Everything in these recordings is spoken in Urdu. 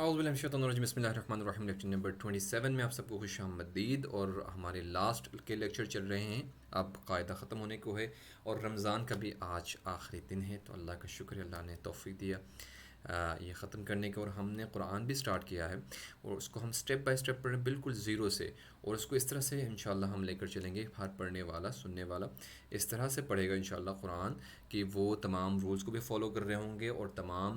اعوذ باللہ من الشیطان الرجیم، بسم اللہ الرحمن الرحیم۔ لیکچر نمبر 27 میں آپ سب کو خوش آمدید، اور ہمارے لاسٹ کے لیکچر چل رہے ہیں، اب قاعدہ ختم ہونے کو ہے اور رمضان کا بھی آج آخری دن ہے، تو اللہ کا شکر ہے، اللہ نے توفیق دیا یہ ختم کرنے کا، اور ہم نے قرآن بھی سٹارٹ کیا ہے اور اس کو ہم سٹیپ بائی سٹیپ پڑھیں بالکل زیرو سے، اور اس کو اس طرح سے انشاءاللہ ہم لے کر چلیں گے، ہر پڑھنے والا سننے والا اس طرح سے پڑھے گا انشاءاللہ قرآن کہ وہ تمام رولز کو بھی فالو کر رہے ہوں گے اور تمام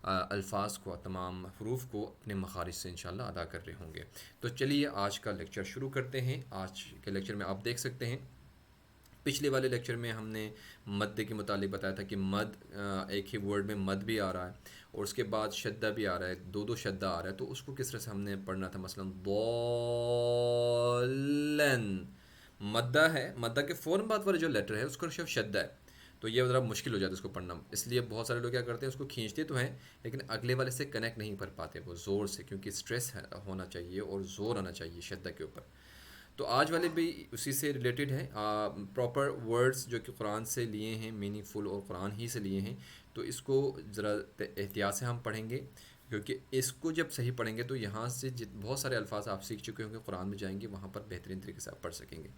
الفاظ کو، تمام حروف کو اپنے مخارج سے انشاءاللہ ادا کر رہے ہوں گے۔ تو چلیے آج کا لیکچر شروع کرتے ہیں۔ آج کے لیکچر میں آپ دیکھ سکتے ہیں، پچھلے والے لیکچر میں ہم نے مد کے متعلق بتایا تھا کہ مد ایک ہی ورڈ میں مد بھی آ رہا ہے اور اس کے بعد شدہ بھی آ رہا ہے، دو شدہ آ رہا ہے، تو اس کو کس طرح سے ہم نے پڑھنا تھا۔ مثلا ضالن، مدہ ہے، مدہ کے فوراً بعد والا جو لیٹر ہے اس کا شف شدہ ہے، تو یہ ذرا مشکل ہو جاتا ہے اس کو پڑھنا، اس لیے بہت سارے لوگ کیا کرتے ہیں اس کو کھینچتے تو ہیں لیکن اگلے والے سے کنیکٹ نہیں کر پاتے وہ زور سے، کیونکہ سٹریس ہونا چاہیے اور زور آنا چاہیے شدہ کے اوپر۔ تو آج والے بھی اسی سے ریلیٹڈ ہیں، پراپر ورڈز جو کہ قرآن سے لیے ہیں، میننگ فل اور قرآن ہی سے لیے ہیں، تو اس کو ذرا احتیاط سے ہم پڑھیں گے، کیونکہ اس کو جب صحیح پڑھیں گے تو یہاں سے بہت سارے الفاظ آپ سیکھ چکے ہوں گے، قرآن میں جائیں گے وہاں پر بہترین طریقے سے آپ پڑھ سکیں گے۔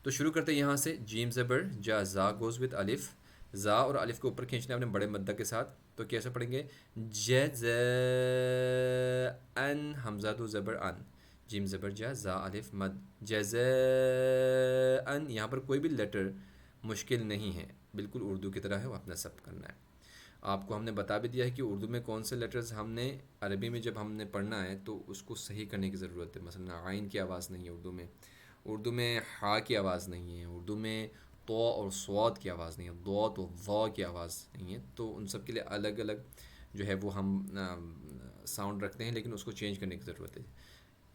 تو شروع کرتے ہیں یہاں سے، جیم زبر جا، زا گوز وتھ الف، زا اور الف کو اوپر کھینچنا ہے اپنے بڑے مدہ کے ساتھ، تو کیسے پڑھیں گے؟ جز ان، حمزہ دو زبر ان، جیم زبر جا، زا الف مد، جزاء، یہاں پر کوئی بھی لیٹر مشکل نہیں ہے، بالکل اردو کی طرح ہے، وہ اپنا سب کرنا ہے۔ آپ کو ہم نے بتا بھی دیا ہے کہ اردو میں کون سے لیٹرز ہم نے عربی میں جب ہم نے پڑھنا ہے تو اس کو صحیح کرنے کی ضرورت ہے۔ مثلا عین کی آواز نہیں ہے اردو میں، اردو میں ہا کی آواز نہیں ہے، اردو میں تو اور صوت کی آواز نہیں ہے، ضاد و ظا کی آواز نہیں ہے، تو ان سب کے لیے الگ الگ جو ہے وہ ہم ساؤنڈ رکھتے ہیں، لیکن اس کو چینج کرنے کی ضرورت ہے۔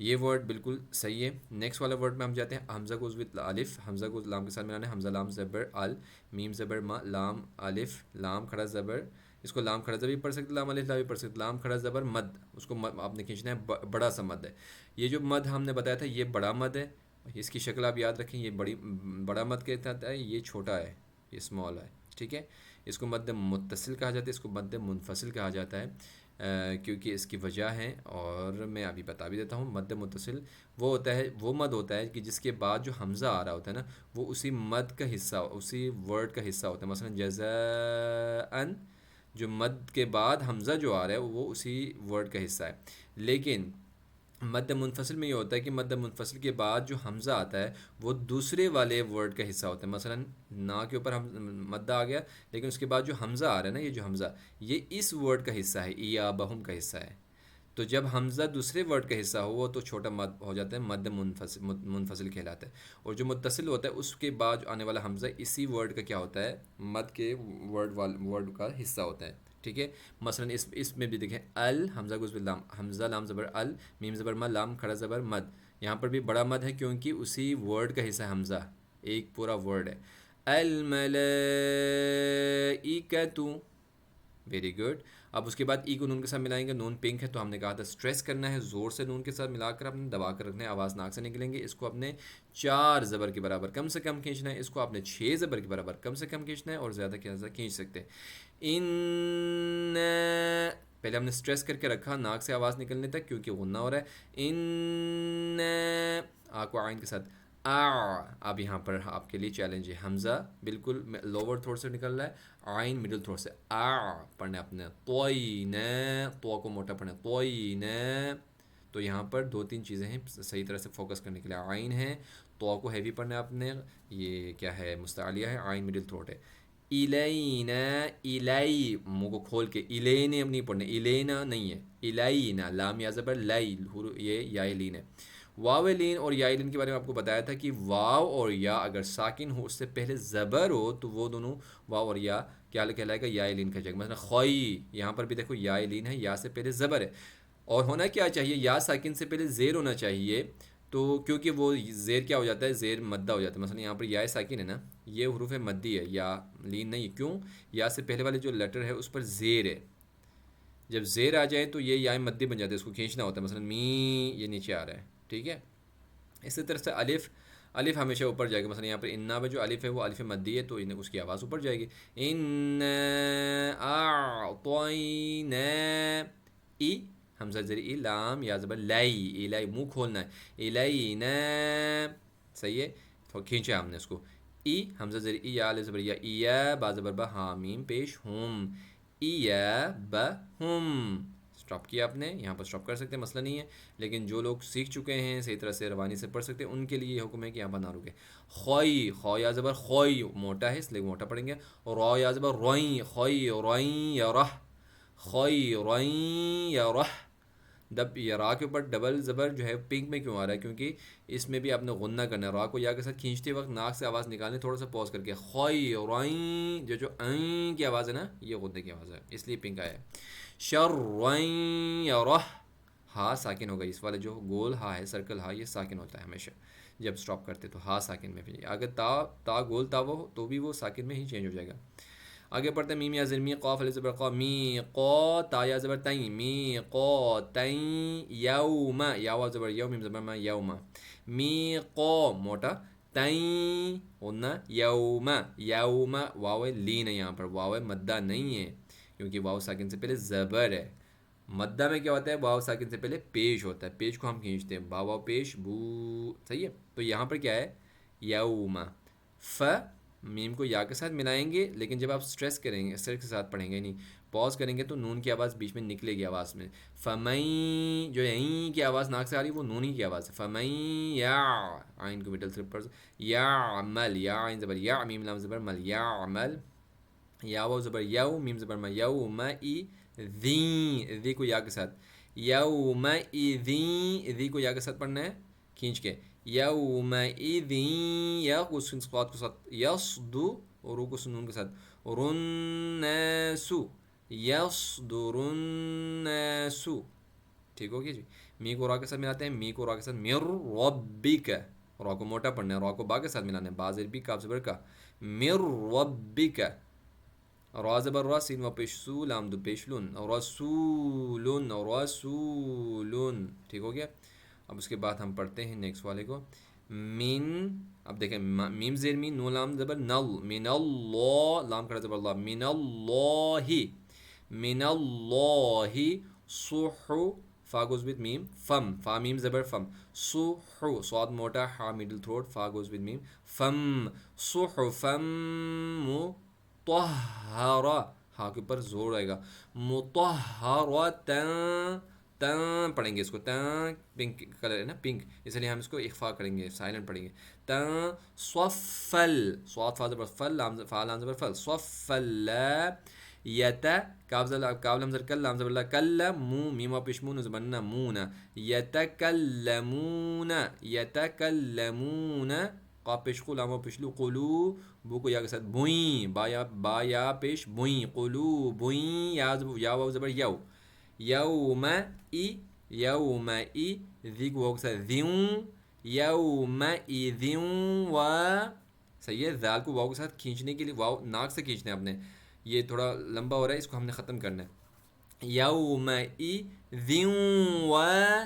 یہ ورڈ بالکل صحیح ہے۔ نیکسٹ والا ورڈ میں ہم جاتے ہیں، حمزہ گوز وتھ الف، حمزہ کو لام کے ساتھ ملانا ہے، حمزہ لام زبر ال، میم زبر ما، لام الف، لام کھڑا زبر، اس کو لام کھڑا زبر بھی پڑھ سکتے، لام الف لا بھی پڑھ سکتے، لام کھڑا زبر مد، اس کو آپ نے کھینچنا ہے، بڑا سا مد ہے۔ یہ جو مد ہم نے بتایا تھا یہ بڑا مد ہے، اس کی شکل آپ یاد رکھیں، یہ بڑا مد کے تحت ہے، یہ چھوٹا ہے، یہ اسمال ہے، ٹھیک ہے۔ اس کو مد متصل کہا جاتا ہے، اس کو مد منفصل کہا جاتا ہے، کیونکہ اس کی وجہ ہے، اور میں ابھی بتا بھی دیتا ہوں۔ مد متصل وہ ہوتا ہے، وہ مد ہوتا ہے کہ جس کے بعد جو حمزہ آ رہا ہوتا ہے نا، وہ اسی مد کا حصہ، اسی ورڈ کا حصہ ہوتا ہے۔ مثلا جزاء، جو مد کے بعد حمزہ جو آ رہا ہے وہ اسی ورڈ کا حصہ ہے، لیکن مد منفصل میں یہ ہوتا ہے کہ مد منفصل کے بعد جو حمزہ آتا ہے وہ دوسرے والے ورڈ کا حصہ ہوتا ہے۔ مثلا نا کے اوپر مد آ گیا، لیکن اس کے بعد جو حمزہ آ رہا ہے نا، یہ جو حمزہ، یہ اس ورڈ کا حصہ ہے، یا بہم کا حصہ ہے، تو جب حمزہ دوسرے ورڈ کا حصہ ہو وہ تو چھوٹا مد ہو جاتا ہے، مد منفصل کہلاتا ہے، اور جو متصل ہوتا ہے اس کے بعد جو آنے والا حمزہ اسی ورڈ کا کیا ہوتا ہے، مد کے ورڈ کا حصہ ہوتا ہے، ٹھیک ہے۔ مثلا اس میں بھی دیکھیں، ال، حمزہ گوز باللام، حمزہ لام زبر ال، میم زبر ما، لام کھڑا زبر مد، یہاں پر بھی بڑا مد ہے کیونکہ اسی ورڈ کا حصہ حمزہ، ایک پورا ورڈ ہے۔ الملائکۃ، ویری گڈ۔ اب اس کے بعد ای کو نون کے ساتھ ملائیں گے، نون پنک ہے تو ہم نے کہا تھا سٹریس کرنا ہے، زور سے نون کے ساتھ ملا کر اپنے دبا کر رکھنا ہے، آواز ناک سے نکلیں گے، اس کو اپنے 4 زبر کے برابر کم سے کم کھینچنا ہے، اس کو اپنے 6 زبر کے برابر کم سے کم کھینچنا ہے، اور زیادہ کھینچ سکتے ہیں۔ ان، پہلے ہم نے سٹریس کر کے رکھا ناک سے آواز نکلنے تک کیونکہ غنہ ہو رہا ہے، ان، آ کو عین کے ساتھ اب یہاں پر آپ کے لیے چیلنج ہے، حمزہ بالکل لوور تھوڑ سے نکل رہا ہے، عین مڈل تھوڑ سے، پڑھنا ہے اپنے، طوین، تو کو موٹا پڑھنا ہے، طوین، تو یہاں پر 2-3 چیزیں ہیں صحیح طرح سے فوکس کرنے کے لیے، عین ہے، تو کو ہیوی پڑھنا ہے اپنے، یہ کیا ہے مستعلیہ ہے، عین مڈل تھروٹ ہے۔ الینا، الی، منہ کو کھول کے، الینا اب نہیں پڑھنا، الینا نہیں ہے، الینا، لام یا زبر لائی، یہ یا لین ہے۔ واو لین اور یا لین کے بارے میں آپ کو بتایا تھا کہ واو اور یا اگر ساکن ہو، اس سے پہلے زبر ہو، تو وہ دونوں واو اور یا کیا کہلائے گا، یا لین کا جگہ۔ مثلا خوئی، یہاں پر بھی دیکھو یا لین ہے، یا سے پہلے زبر ہے، اور ہونا کیا چاہیے، یا ساکن سے پہلے زیر ہونا چاہیے، تو کیونکہ وہ زیر کیا ہو جاتا ہے، زیر مدہ ہو جاتا ہے۔ مثلا یہاں پر یا ساکن ہے نا، یہ حروف مدی ہے، یا لین نہیں، کیوں؟ یا سے پہلے والے جو لیٹر ہے اس پر زیر ہے، جب زیر آ جائے تو یہ یا مدی بن جاتا ہے، اس کو کھینچنا ہوتا ہے، مثلا می، یہ نیچے آ رہا ہے، ٹھیک ہے۔ اسی طرح سے الف، الف ہمیشہ اوپر جائے گا، مثلا یہاں پر انا میں جو الف ہے وہ الف مدی ہے تو اس کی آواز اوپر جائے گی، ان اعطینا، ای حمزہ زیر ای، لام یا زبر لائی، الائی منہ کھولنا ہے، الینا، صحیح ہے، تو کھینچا ہم نے اس کو، ای حمزہ زیر ای، یا زبر یا، یا با زبر با، ہا میم پیش ہم، یا ب ہم، اسٹاپ کیا آپ نے، یہاں پر اسٹاپ کر سکتے ہیں، مسئلہ نہیں ہے، لیکن جو لوگ سیکھ چکے ہیں صحیح طرح سے روانی سے پڑھ سکتے ہیں ان کے لیے یہ حکم ہے کہ یہاں پر نہ رکے. خوئی، خو یا زبر خوئی موٹا ہے اس لیے موٹا پڑھیں گے، رو یا زبر روئیں، خوئی روئیں یا رہ، خوئی روئیں یا رہ. دب یا را کے اوپر ڈبل زبر جو ہے پنک میں کیوں آ رہا ہے؟ کیونکہ اس میں بھی آپ نے غنہ کرنا ہے، را کو یا کے ساتھ کھینچتے وقت ناک سے آواز نکالنے، تھوڑا سا پوز کر کے، خوئی روئیں، جو این کی آواز ہے نا یہ غنہ کی آواز ہے، اس لیے پنک آیا ہے. شروئیں یا رہ، ہا ساکن ہوگا، اس والا جو گول ہا ہے، سرکل ہا، یہ ساکن ہوتا ہے ہمیشہ جب سٹاپ کرتے تو ہا ساکن میں بھی. اگر تا گول تا وہ تو بھی وہ ساکن میں ہی چینج ہو جائے گا. آگے پڑھتے ہیں میم یا زیر می، قاف علیہ زبر قا، می قو، تا یا زبر تین، می قو تین، یوم، یا واو زبر یو، میم زبر ما، یوم، می قو موٹا، تین غنہ، یوم، یوم واو لین ہے، یہاں پر واو مدہ نہیں ہے کیونکہ واو ساکن سے پہلے زبر ہے. مدہ میں کیا ہوتا ہے؟ واو ساکن سے پہلے پیش ہوتا ہے، پیش کو ہم کھینچتے ہیں، با واو پیش بو، صحیح ہے. تو یہاں پر کیا ہے؟ یوم، ف میم کو یا کے ساتھ ملائیں گے، لیکن جب آپ اسٹریس کریں گے، اسٹریس کے ساتھ پڑھیں گے، نہیں پاز کریں گے تو نون کی آواز بیچ میں نکلے گی آواز میں. فمئی جو این کی آواز ناک سے آ رہی ہے وہ نون ہی کی آواز ہے. فمئی یا، آئین کو مڈل سے پر، یا عمل، یا عین زبر یا، میم لام زبر مل، یا عمل، یا واو زبر یو، میم زبر ما، یوم ای ذی، ذی کو یا کے ساتھ، یوم ای ذی کو یا کے ساتھ پڑھنا ہے کھینچ کے، یومئذ، یا کو صاد کے ساتھ، یصدو، اور رو کو سنون کے ساتھ، رنسو، یصدر الناسو. ٹھیک ہو گیا جی. می کو را کے ساتھ ملاتے ہیں، می کو را کے ساتھ مر ربک، را کو موٹا پڑھنا ہے، را کو با کے ساتھ ملانا ہے، با زیر بی کاف زبر کا، مر ربک، را زبر را، سین و پیش سو، لام دو پیش لون، رسول، رسول. ٹھیک ہو گیا. اب اس کے بعد ہم پڑھتے ہیں نیکسٹ والے کو، من، اب دیکھیں میم زیر می، نو لام زبر نل، من اللہ، لام کھڑا زبر اللہ، من اللہ، من اللہ، صحو، فا گوز ود میم، فم، فا میم زبر فم، صحو، صاد موٹا، ہا مڈل تھروٹ، فا گوز ود میم، فم، صحفم مطہرہ، ہا کے اوپر زور آئے گا، مطہرتن، تن پڑھیں گے اس کو، تن پنک کلر ہے نا، پنک، اس لیے ہم اس کو اخفا کریں گے، سائلنٹ پڑھیں گے. تن صفل، صاد فا زبر فل، فا لام زبر فل، صفل، یت، کاف لام زبر کل، لام زبر لا، کل مو، میم واو پیش مون زبر نا، مون، یتکلمون، یتکلمون، قاف پیش قو، لام واو پیش لو، قلو، بو کو یا کے ساتھ بوئیں، با یا پیش بوئیں، قلو بوئیں، یا واو زبر یو، یوم ای، یوم ای، ذی کو واو کے ساتھ ذیوں، یوم ای ذیوں، و، صحیح ہے. ذال کو واو کے ساتھ کھینچنے کے لیے، واو ناک سے کھینچنا ہے آپ نے، یہ تھوڑا لمبا ہو رہا ہے، اس کو ہم نے ختم کرنا ہے. یوم ای ذیوں، و،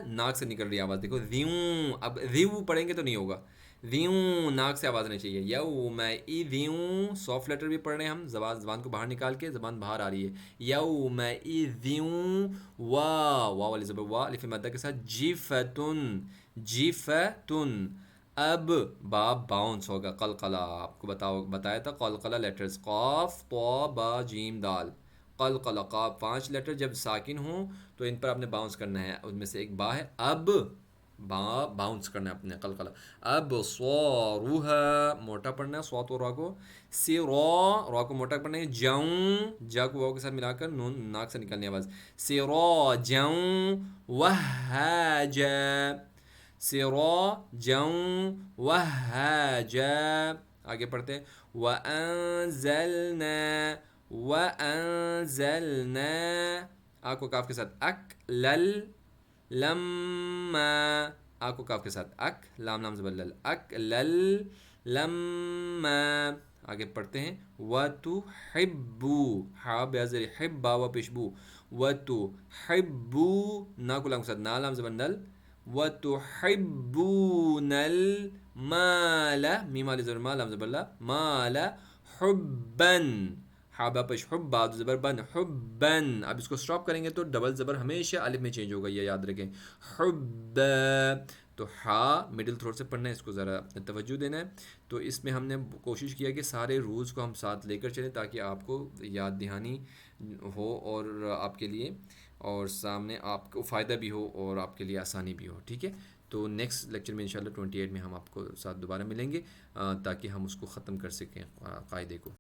ناک سے نکل رہی ہے آواز، دیکھو ذیوں، اب ذیوں پڑھیں گے تو نہیں ہوگا، ذیوں ناک سے آواز نہیں چاہیے. یوم ای ذیوں، سافٹ لیٹر بھی پڑھ رہے ہیں ہم، زبان کو باہر نکال کے، زبان باہر آ رہی ہے. یوم ای ذیوں، واو والی زبر وا، الف مدہ کے ساتھ، جیفتن، جیفتن. اب با باؤنس ہوگا، قلقلہ، آپ کو بتایا تھا قلقلہ لیٹرز، قاف طا با جیم دال، قلقلہ، قاف 5 لیٹر جب ساکن ہوں تو ان پر آپ نے باؤنس کرنا ہے، ان میں سے ایک با ہے، اب با باؤنس کرنا ہے اپنے، قلقلہ. اب صوروہا، موٹا پڑھنا ہے صوت و را کو، سی را کو موٹا پڑھنا ہے، جاؤں، جا کو واو کے ساتھ ملا کر نون ناک سے نکلنے آواز، سراجاؤں وہاجا، سراجاؤں وہاجا. آگے پڑھتے ہیں، وَأَنزَلْنَا، وَأَنزَلْنَا، آ کو کاف کے ساتھ، اکلل، لما، آ کو کاف کے ساتھ، اک، لام زبر لل، اکلل، لما. آگے پڑھتے ہیں، وَتُحِبُّ، ہا بیازر حب، با و پیشبو، وَتُحِبُّ، نا کو لام کے ساتھ، نا لام زبر نل، وَتُحِبُّونَ الْمَالَ، میم والی زبر ما، لام زبر لا، مال، حبًا، حابہ پیش حب بعد زبر بن حبن. اب اس کو اسٹاپ کریں گے تو ڈبل زبر ہمیشہ الف میں چینج ہوگا، یہ یاد رکھیں. حب، تو ہا مڈل تھروٹ سے پڑھنا ہے، اس کو ذرا توجہ دینا ہے. تو اس میں ہم نے کوشش کیا کہ سارے رولز کو ہم ساتھ لے کر چلیں تاکہ آپ کو یاد دہانی ہو اور آپ کے لیے، اور سامنے آپ کو فائدہ بھی ہو اور آپ کے لیے آسانی بھی ہو. ٹھیک ہے، تو نیکسٹ لیکچر میں انشاءاللہ 28 میں ہم آپ کو ساتھ دوبارہ ملیں گے تاکہ ہم اس کو ختم کر سکیں قاعدے کو.